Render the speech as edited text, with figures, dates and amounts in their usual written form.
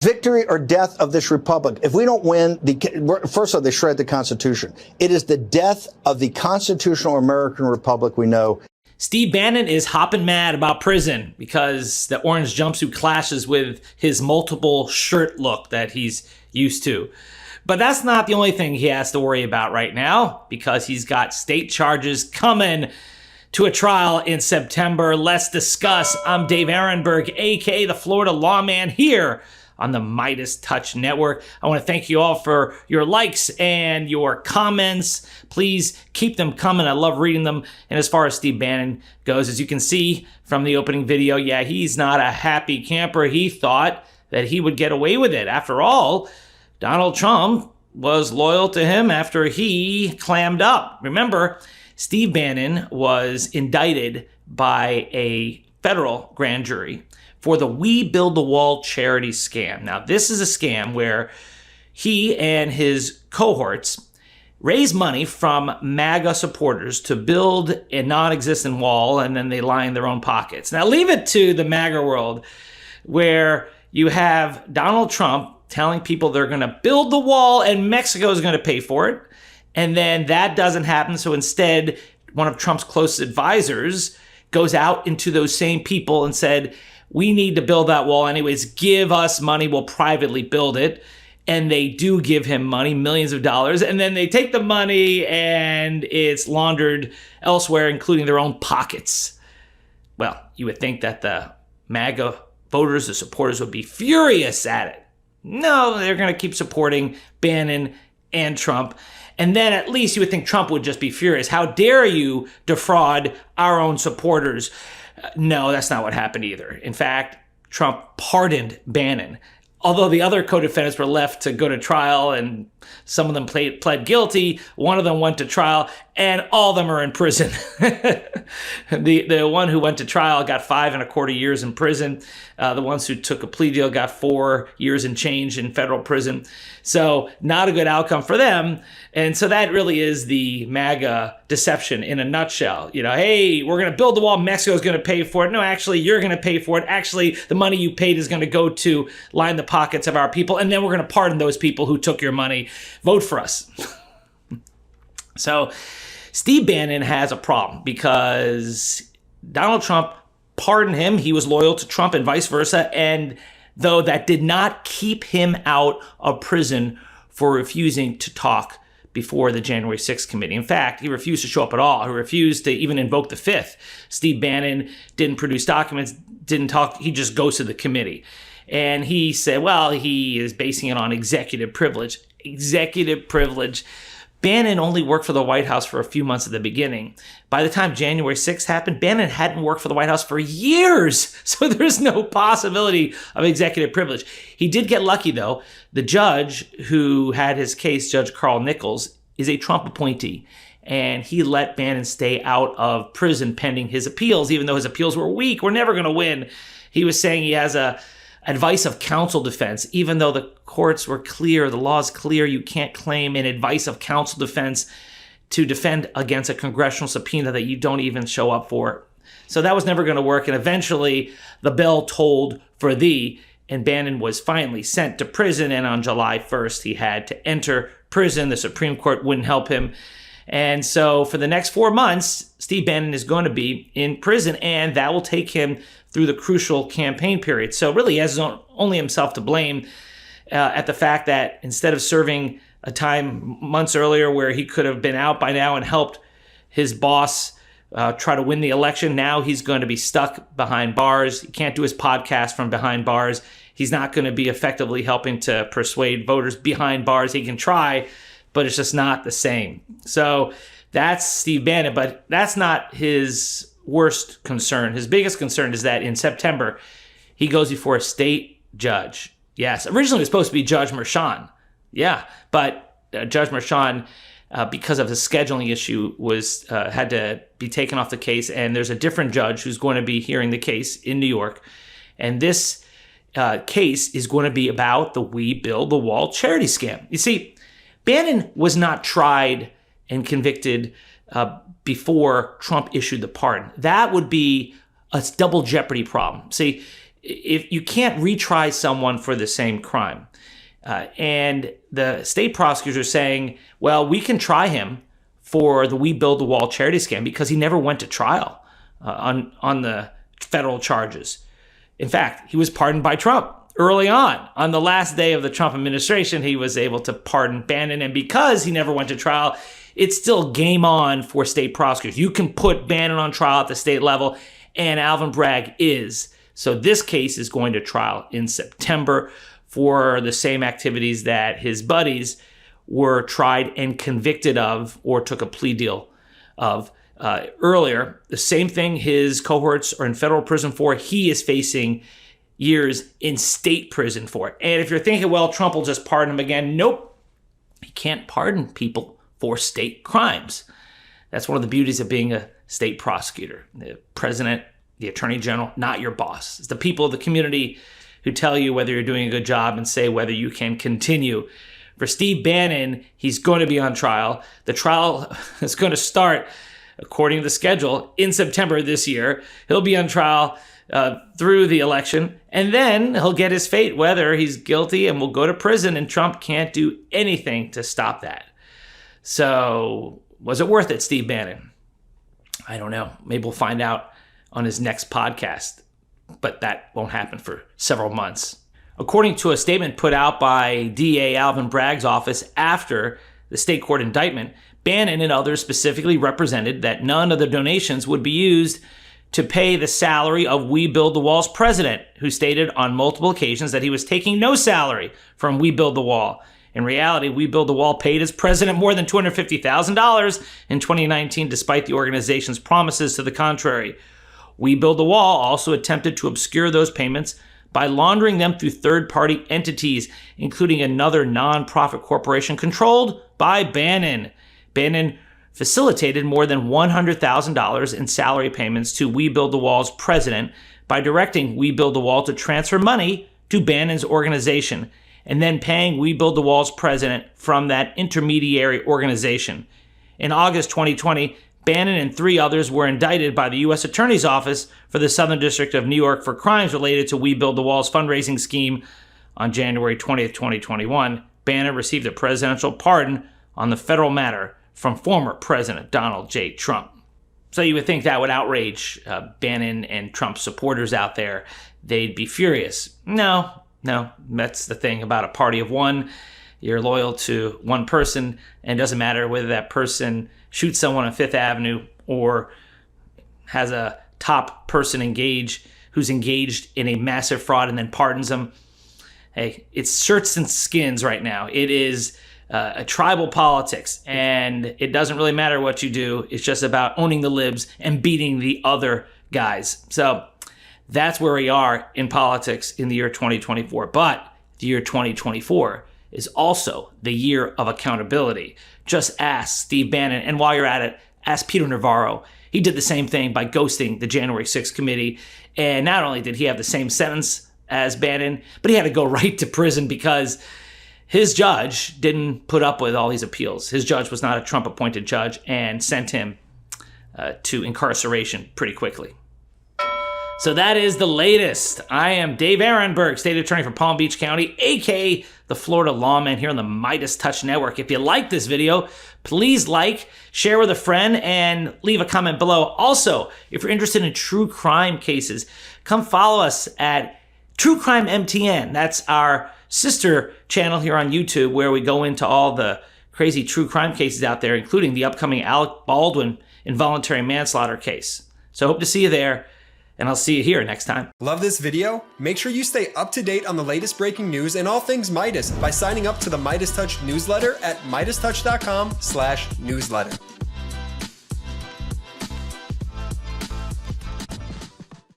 Victory or death of this republic. If we don't win, first of all, they shred the Constitution. It is the death of the constitutional American republic we know. Steve Bannon is hopping mad about prison because the orange jumpsuit clashes with his multiple shirt look that he's used to. But that's not the only thing he has to worry about right now, because he's got state charges coming to a trial in September. Let's discuss. I'm Dave Aronberg, aka the Florida Lawman, here on the MeidasTouch Network. I want to thank you all for your likes and your comments. Please keep them coming. I love reading them. And as far as Steve Bannon goes, as you can see from the opening video, yeah, he's not a happy camper. He thought that he would get away with it. After all, Donald Trump was loyal to him after he clammed up. Remember, Steve Bannon was indicted by a federal grand jury for the We Build the Wall charity scam. Now, this is a scam where he and his cohorts raise money from MAGA supporters to build a non-existent wall, and then they line their own pockets. Now, leave it to the MAGA world, where you have Donald Trump telling people they're going to build the wall and Mexico is going to pay for it. And then that doesn't happen. So instead, one of Trump's closest advisors goes out into those same people and said, we need to build that wall anyways. Give us money. We'll privately build it. And they do give him money, millions of dollars. And then they take the money and it's laundered elsewhere, including their own pockets. Well, you would think that the MAGA voters, the supporters, would be furious at it. No, they're going to keep supporting Bannon and Trump. And then at least you would think Trump would just be furious. How dare you defraud our own supporters? No, that's not what happened either. In fact, Trump pardoned Bannon. Although the other co-defendants were left to go to trial, and some of them pled guilty, one of them went to trial, and all of them are in prison. The one who went to trial got 5.25 years in prison. The ones who took a plea deal got 4 years and change in federal prison. So not a good outcome for them. And so that really is the MAGA deception in a nutshell. You know, hey, we're going to build the wall. Mexico's going to pay for it. No, actually, you're going to pay for it. Actually, the money you paid is going to go to line the pockets of our people. And then we're going to pardon those people who took your money. Vote for us. So Steve Bannon has a problem because Donald Trump pardoned him. He was loyal to Trump and vice versa. And though that did not keep him out of prison for refusing to talk before the January 6th committee. In fact, he refused to show up at all. He refused to even invoke the 5th. Steve Bannon didn't produce documents, didn't talk. He just ghosted the committee. And he said, well, he is basing it on executive privilege. Executive privilege. Bannon only worked for the White House for a few months at the beginning. By the time January 6th happened, Bannon hadn't worked for the White House for years. So there's no possibility of executive privilege. He did get lucky, though. The judge who had his case, Judge Carl Nichols, is a Trump appointee. And he let Bannon stay out of prison pending his appeals, even though his appeals were weak. We're never going to win. He was saying he has a advice of counsel defense, even though the courts were clear, the law is clear, you can't claim an advice of counsel defense to defend against a congressional subpoena that you don't even show up for. So that was never going to work. And eventually the bell tolled for thee, and Bannon was finally sent to prison. And on July 1st, he had to enter prison. The Supreme Court wouldn't help him. And so for the next 4 months, Steve Bannon is going to be in prison, and that will take him through the crucial campaign period. So really he has only himself to blame at the fact that instead of serving a time months earlier where he could have been out by now and helped his boss try to win the election, now he's going to be stuck behind bars. He can't do his podcast from behind bars. He's not going to be effectively helping to persuade voters behind bars. He can try, but it's just not the same. So that's Steve Bannon, but that's not his worst concern. His biggest concern is that in September, he goes before a state judge. Yes, originally it was supposed to be Judge Merchan. Yeah, but Judge Merchan, because of the scheduling issue, was had to be taken off the case, and there's a different judge who's going to be hearing the case in New York. And this case is going to be about the We Build the Wall charity scam. You see, Bannon was not tried and convicted before Trump issued the pardon. That would be a double jeopardy problem. See, if you can't retry someone for the same crime. And the state prosecutors are saying, well, we can try him for the We Build the Wall charity scam because he never went to trial on the federal charges. In fact, he was pardoned by Trump early on. On the last day of the Trump administration, he was able to pardon Bannon. And because he never went to trial, it's still game on for state prosecutors. You can put Bannon on trial at the state level, and Alvin Bragg is. So this case is going to trial in September for the same activities that his buddies were tried and convicted of or took a plea deal of earlier. The same thing his cohorts are in federal prison for. He is facing years in state prison for it. And if you're thinking, well, Trump will just pardon him again, nope. He can't pardon people for state crimes. That's one of the beauties of being a state prosecutor. The president, the attorney general, not your boss. It's the people of the community who tell you whether you're doing a good job and say whether you can continue. For Steve Bannon, he's going to be on trial. The trial is going to start, according to the schedule, in September this year. He'll be on trial through the election, and then he'll get his fate, whether he's guilty and will go to prison, and Trump can't do anything to stop that. So was it worth it, Steve Bannon? I don't know. Maybe we'll find out on his next podcast, but that won't happen for several months. According to a statement put out by DA Alvin Bragg's office after the state court indictment, Bannon and others specifically represented that none of the donations would be used to pay the salary of We Build the Wall's president, who stated on multiple occasions that he was taking no salary from We Build the Wall. In reality, We Build the Wall paid his president more than $250,000 in 2019, despite the organization's promises to the contrary. We Build the Wall also attempted to obscure those payments by laundering them through third-party entities, including another nonprofit corporation controlled by Bannon. Bannon facilitated more than $100,000 in salary payments to We Build the Wall's president by directing We Build the Wall to transfer money to Bannon's organization and then paying We Build the Wall's president from that intermediary organization. In August 2020, Bannon and 3 others were indicted by the U.S. Attorney's Office for the Southern District of New York for crimes related to We Build the Wall's fundraising scheme. On January 20th, 2021, Bannon received a presidential pardon on the federal matter from former President Donald J. Trump. So you would think that would outrage Bannon and Trump supporters out there. They'd be furious. No, that's the thing about a party of one. You're loyal to one person, and it doesn't matter whether that person shoots someone on Fifth Avenue or has a top person who's engaged in a massive fraud and then pardons them. Hey, it's shirts and skins right now. It is a tribal politics, and it doesn't really matter what you do. It's just about owning the libs and beating the other guys. So that's where we are in politics in the year 2024. But the year 2024 is also the year of accountability. Just ask Steve Bannon, and while you're at it, ask Peter Navarro. He did the same thing by ghosting the January 6th committee, and not only did he have the same sentence as Bannon, but he had to go right to prison because his judge didn't put up with all these appeals. His judge was not a Trump-appointed judge and sent him to incarceration pretty quickly. So that is the latest. I am Dave Aronberg, State Attorney for Palm Beach County, aka the Florida Lawman here on the MeidasTouch Network. If you like this video, please like, share with a friend, and leave a comment below. Also, if you're interested in true crime cases, come follow us at True Crime MTN. That's our sister channel here on YouTube, where we go into all the crazy true crime cases out there, including the upcoming Alec Baldwin involuntary manslaughter case. So hope to see you there, and I'll see you here next time. Love this video? Make sure you stay up to date on the latest breaking news and all things Meidas by signing up to the MeidasTouch newsletter at MeidasTouch.com/newsletter.